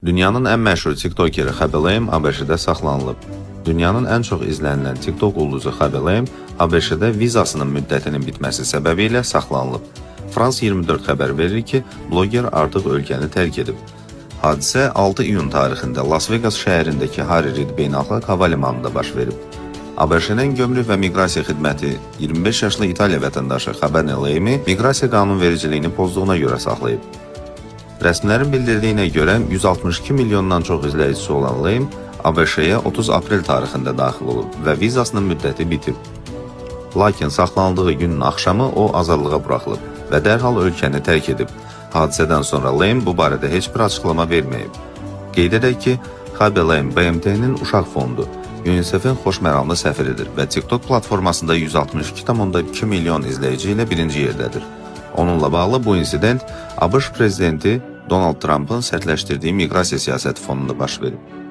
Dünyanın ən məşhur tiktokeri Khaby Lame ABŞ-də saxlanılıb. Dünyanın ən çox izlənilən TikTok ulduzu Khaby Lame ABŞ-də vizasının müddətinin bitməsi səbəbilə saxlanılıb. France 24 xəbər verir ki, bloger artıq ölkəni tərk edib. Hadisə 6 iyun tarixində Las Vegas şəhərindəki Harry Reid beynəlxalq hava limanında baş verib. ABŞ-nin Gömrük və Miqrasiya Xidməti 25 yaşlı İtaliya vətəndaşı Khaby Lame'i miqrasiya qanunvericiliyini pozduğuna görə saxlayıb. Rəsmilərin bildirdiyinə görə 162 milyondan çox izləyicisi olan Lame ABŞ-yə 30 aprel tarixində daxil olub və vizasının müddəti bitib. Lakin saxlanıldığı günün axşamı o azadlığa buraxılıb və dərhal ölkəni tərk edib. Hadisədən sonra Lame bu barədə heç bir açıqlama verməyib. Qeyd edək ki, Khaby Lame BMT-nin uşaq fondu, UNICEF-in xoşməramlı səfiridir və TikTok platformasında 162,2 milyon izləyici ilə birinci yerdədir. Onunla bağlı bu insident ABŞ prezidenti Donald Trump'ın sərtləşdirdiyi miqrasiya siyasəti fonunda baş verib.